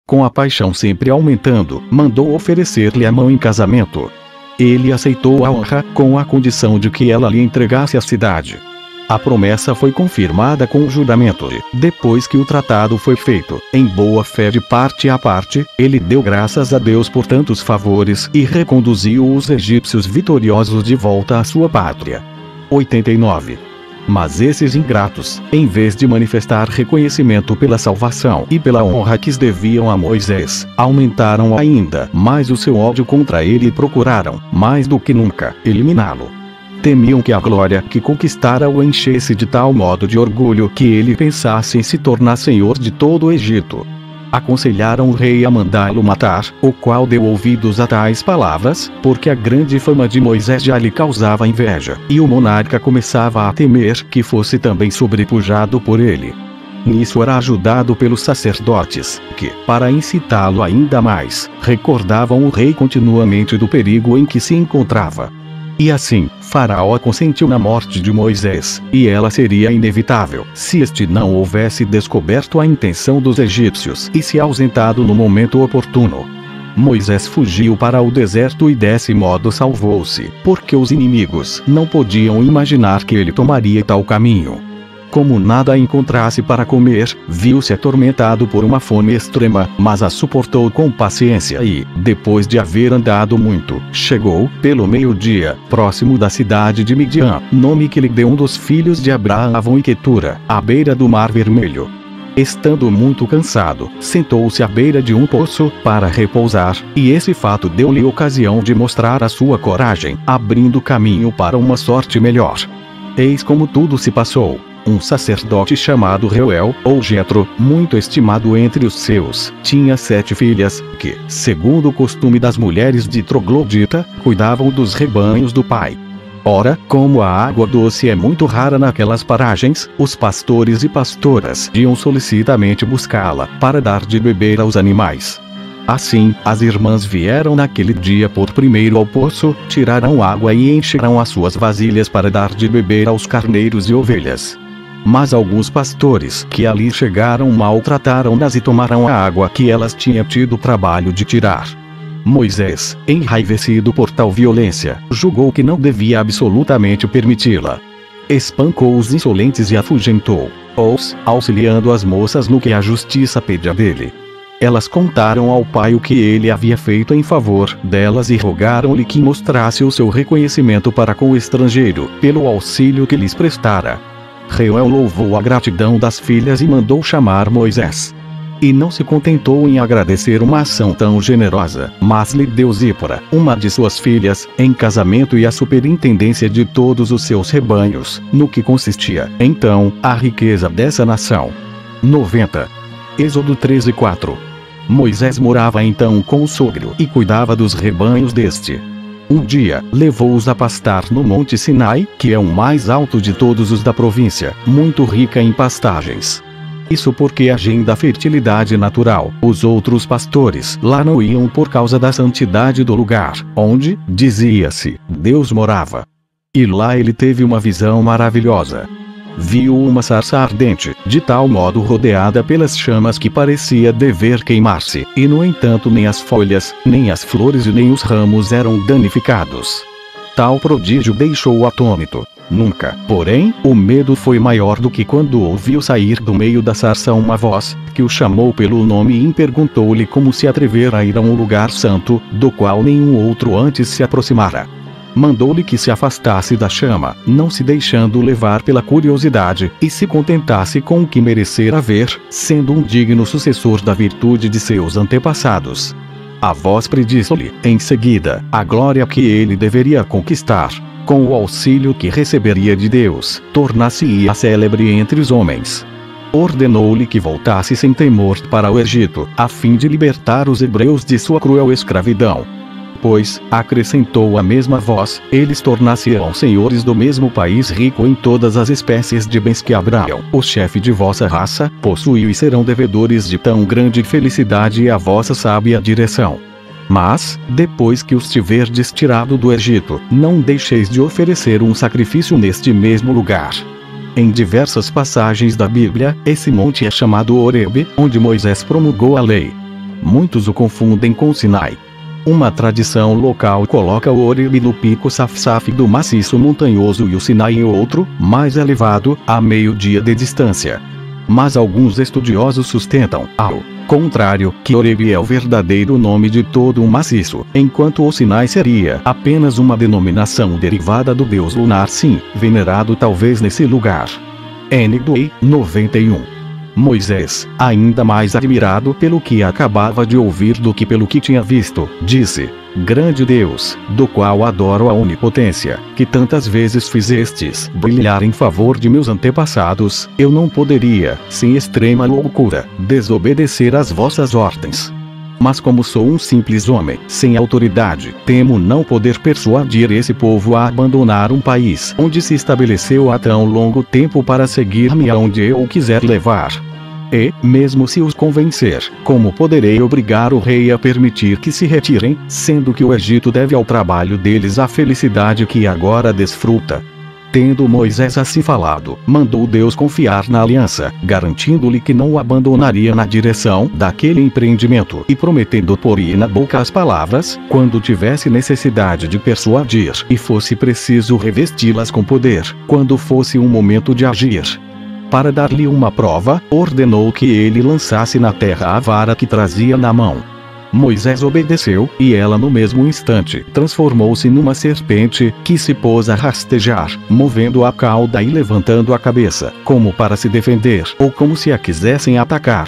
Com a paixão sempre aumentando, mandou oferecer-lhe a mão em casamento. Ele aceitou a honra, com a condição de que ela lhe entregasse a cidade. A promessa foi confirmada com o juramento e, depois que o tratado foi feito, em boa fé de parte a parte, ele deu graças a Deus por tantos favores e reconduziu os egípcios vitoriosos de volta à sua pátria. 89. Mas esses ingratos, em vez de manifestar reconhecimento pela salvação e pela honra que deviam a Moisés, aumentaram ainda mais o seu ódio contra ele e procuraram, mais do que nunca, eliminá-lo. Temiam que a glória que conquistara o enchesse de tal modo de orgulho que ele pensasse em se tornar senhor de todo o Egito. Aconselharam o rei a mandá-lo matar, o qual deu ouvidos a tais palavras, porque a grande fama de Moisés já lhe causava inveja, e o monarca começava a temer que fosse também sobrepujado por ele. Nisso era ajudado pelos sacerdotes, que, para incitá-lo ainda mais, recordavam o rei continuamente do perigo em que se encontrava. E assim, Faraó consentiu na morte de Moisés, e ela seria inevitável, se este não houvesse descoberto a intenção dos egípcios e se ausentado no momento oportuno. Moisés fugiu para o deserto e desse modo salvou-se, porque os inimigos não podiam imaginar que ele tomaria tal caminho. Como nada encontrasse para comer, viu-se atormentado por uma fome extrema, mas a suportou com paciência e, depois de haver andado muito, chegou, pelo meio-dia, próximo da cidade de Midian, nome que lhe deu um dos filhos de Abraão e Quetura, à beira do Mar Vermelho. Estando muito cansado, sentou-se à beira de um poço, para repousar, e esse fato deu-lhe ocasião de mostrar a sua coragem, abrindo caminho para uma sorte melhor. Eis como tudo se passou. Um sacerdote chamado Reuel, ou Jetro, muito estimado entre os seus, tinha 7 filhas, que, segundo o costume das mulheres de troglodita, cuidavam dos rebanhos do pai. Ora, como a água doce é muito rara naquelas paragens, os pastores e pastoras iam solicitamente buscá-la, para dar de beber aos animais. Assim, as irmãs vieram naquele dia por primeiro ao poço, tiraram água e encheram as suas vasilhas para dar de beber aos carneiros e ovelhas. Mas alguns pastores que ali chegaram maltrataram-nas e tomaram a água que elas tinham tido o trabalho de tirar. Moisés, enraivecido por tal violência, julgou que não devia absolutamente permiti-la. Espancou os insolentes e afugentou-os, auxiliando as moças no que a justiça pedia dele. Elas contaram ao pai o que ele havia feito em favor delas e rogaram-lhe que mostrasse o seu reconhecimento para com o estrangeiro, pelo auxílio que lhes prestara. Reuel louvou a gratidão das filhas e mandou chamar Moisés. E não se contentou em agradecer uma ação tão generosa, mas lhe deu Zípora, uma de suas filhas, em casamento e a superintendência de todos os seus rebanhos, no que consistia, então, a riqueza dessa nação. 90. Êxodo 13:4. Moisés morava então com o sogro e cuidava dos rebanhos deste. Um dia, levou-os a pastar no Monte Sinai, que é o mais alto de todos os da província, muito rica em pastagens. Isso porque agem da fertilidade natural. Os outros pastores lá não iam por causa da santidade do lugar, onde, dizia-se, Deus morava. E lá ele teve uma visão maravilhosa. Viu uma sarça ardente, de tal modo rodeada pelas chamas que parecia dever queimar-se, e no entanto nem as folhas, nem as flores e nem os ramos eram danificados. Tal prodígio deixou-o atônito. Nunca, porém, o medo foi maior do que quando ouviu sair do meio da sarça uma voz, que o chamou pelo nome e perguntou-lhe como se atrevera a ir a um lugar santo, do qual nenhum outro antes se aproximara. Mandou-lhe que se afastasse da chama, não se deixando levar pela curiosidade, e se contentasse com o que merecera ver, sendo um digno sucessor da virtude de seus antepassados. A voz predisse-lhe, em seguida, a glória que ele deveria conquistar. Com o auxílio que receberia de Deus, tornar-se-ia célebre entre os homens. Ordenou-lhe que voltasse sem temor para o Egito, a fim de libertar os hebreus de sua cruel escravidão. Pois, acrescentou a mesma voz, eles tornar-se-ão senhores do mesmo país rico em todas as espécies de bens que Abraão, o chefe de vossa raça, possuiu e serão devedores de tão grande felicidade à vossa sábia direção. Mas, depois que os tiverdes tirado do Egito, não deixeis de oferecer um sacrifício neste mesmo lugar. Em diversas passagens da Bíblia, esse monte é chamado Horebe, onde Moisés promulgou a lei. Muitos o confundem com Sinai. Uma tradição local coloca o Horebe no pico Safsaf do maciço montanhoso e o Sinai em outro, mais elevado, a meio-dia de distância. Mas alguns estudiosos sustentam, ao contrário, que Horebe é o verdadeiro nome de todo o maciço, enquanto o Sinai seria apenas uma denominação derivada do deus lunar Sim, venerado talvez nesse lugar. N. 91. Moisés, ainda mais admirado pelo que acabava de ouvir do que pelo que tinha visto, disse: Grande Deus, do qual adoro a onipotência, que tantas vezes fizestes brilhar em favor de meus antepassados, eu não poderia, sem extrema loucura, desobedecer às vossas ordens. Mas como sou um simples homem, sem autoridade, temo não poder persuadir esse povo a abandonar um país onde se estabeleceu há tão longo tempo para seguir-me aonde eu o quiser levar. E, mesmo se os convencer, como poderei obrigar o rei a permitir que se retirem, sendo que o Egito deve ao trabalho deles a felicidade que agora desfruta? Tendo Moisés assim falado, mandou Deus confiar na aliança, garantindo-lhe que não o abandonaria na direção daquele empreendimento e prometendo pôr-lhe na boca as palavras, quando tivesse necessidade de persuadir e fosse preciso revesti-las com poder, quando fosse um momento de agir. Para dar-lhe uma prova, ordenou que ele lançasse na terra a vara que trazia na mão. Moisés obedeceu, e ela no mesmo instante transformou-se numa serpente, que se pôs a rastejar, movendo a cauda e levantando a cabeça, como para se defender, ou como se a quisessem atacar.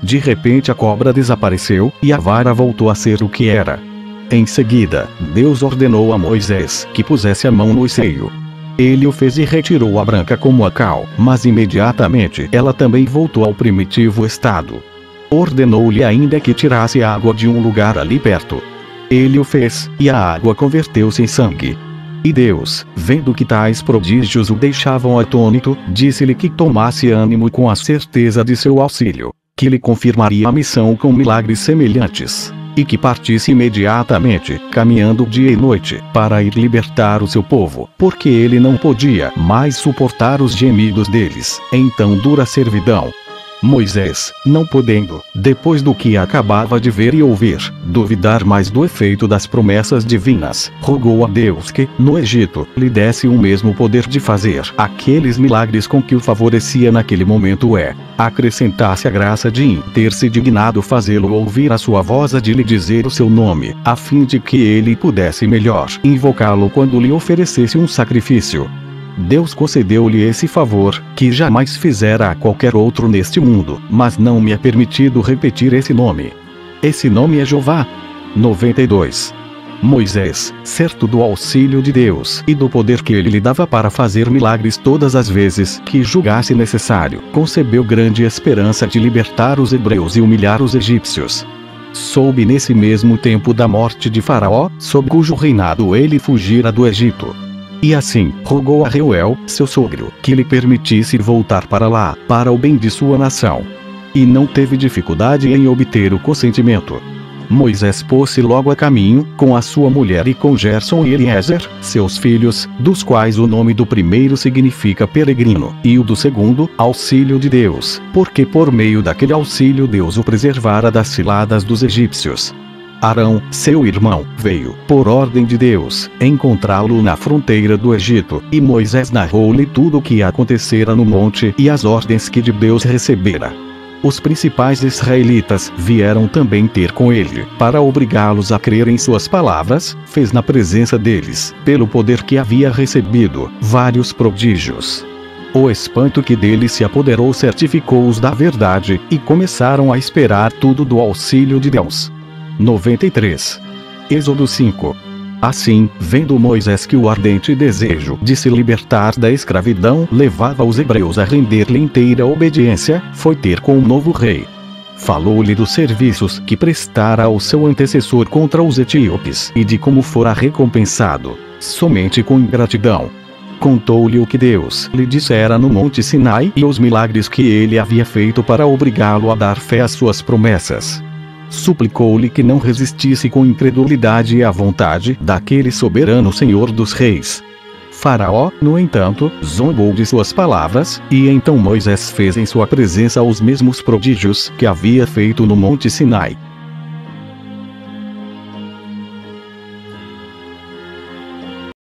De repente a cobra desapareceu, e a vara voltou a ser o que era. Em seguida, Deus ordenou a Moisés que pusesse a mão no seio. Ele o fez e retirou a branca como a cal, mas imediatamente ela também voltou ao primitivo estado. Ordenou-lhe ainda que tirasse água de um lugar ali perto. Ele o fez, e a água converteu-se em sangue. E Deus, vendo que tais prodígios o deixavam atônito, disse-lhe que tomasse ânimo com a certeza de seu auxílio, que lhe confirmaria a missão com milagres semelhantes, e que partisse imediatamente, caminhando dia e noite, para ir libertar o seu povo, porque ele não podia mais suportar os gemidos deles, em tão dura servidão. Moisés, não podendo, depois do que acabava de ver e ouvir, duvidar mais do efeito das promessas divinas, rogou a Deus que, no Egito, lhe desse o mesmo poder de fazer aqueles milagres com que o favorecia naquele momento acrescentasse a graça de ter se dignado fazê-lo ouvir a sua voz de lhe dizer o seu nome, a fim de que ele pudesse melhor invocá-lo quando lhe oferecesse um sacrifício. Deus concedeu-lhe esse favor, que jamais fizera a qualquer outro neste mundo, mas não me é permitido repetir esse nome. Esse nome é Jeová. 92. Moisés, certo do auxílio de Deus e do poder que ele lhe dava para fazer milagres todas as vezes que julgasse necessário, concebeu grande esperança de libertar os hebreus e humilhar os egípcios. Soube nesse mesmo tempo da morte de Faraó, sob cujo reinado ele fugira do Egito. E assim, rogou a Reuel, seu sogro, que lhe permitisse voltar para lá, para o bem de sua nação. E não teve dificuldade em obter o consentimento. Moisés pôs-se logo a caminho, com a sua mulher e com Gerson e Eliezer, seus filhos, dos quais o nome do primeiro significa peregrino, e o do segundo, auxílio de Deus, porque por meio daquele auxílio Deus o preservara das ciladas dos egípcios. Arão, seu irmão, veio, por ordem de Deus, encontrá-lo na fronteira do Egito, e Moisés narrou-lhe tudo o que acontecera no monte e as ordens que de Deus recebera. Os principais israelitas vieram também ter com ele, para obrigá-los a crer em suas palavras, fez na presença deles, pelo poder que havia recebido, vários prodígios. O espanto que dele se apoderou certificou-os da verdade, e começaram a esperar tudo do auxílio de Deus. 93. Êxodo 5. Assim, vendo Moisés que o ardente desejo de se libertar da escravidão levava os hebreus a render-lhe inteira obediência, foi ter com o novo rei. Falou-lhe dos serviços que prestara ao seu antecessor contra os etíopes e de como fora recompensado, somente com ingratidão. Contou-lhe o que Deus lhe dissera no Monte Sinai e os milagres que ele havia feito para obrigá-lo a dar fé às suas promessas. Suplicou-lhe que não resistisse com incredulidade à vontade daquele soberano Senhor dos reis. Faraó, no entanto, zombou de suas palavras, e então Moisés fez em sua presença os mesmos prodígios que havia feito no Monte Sinai.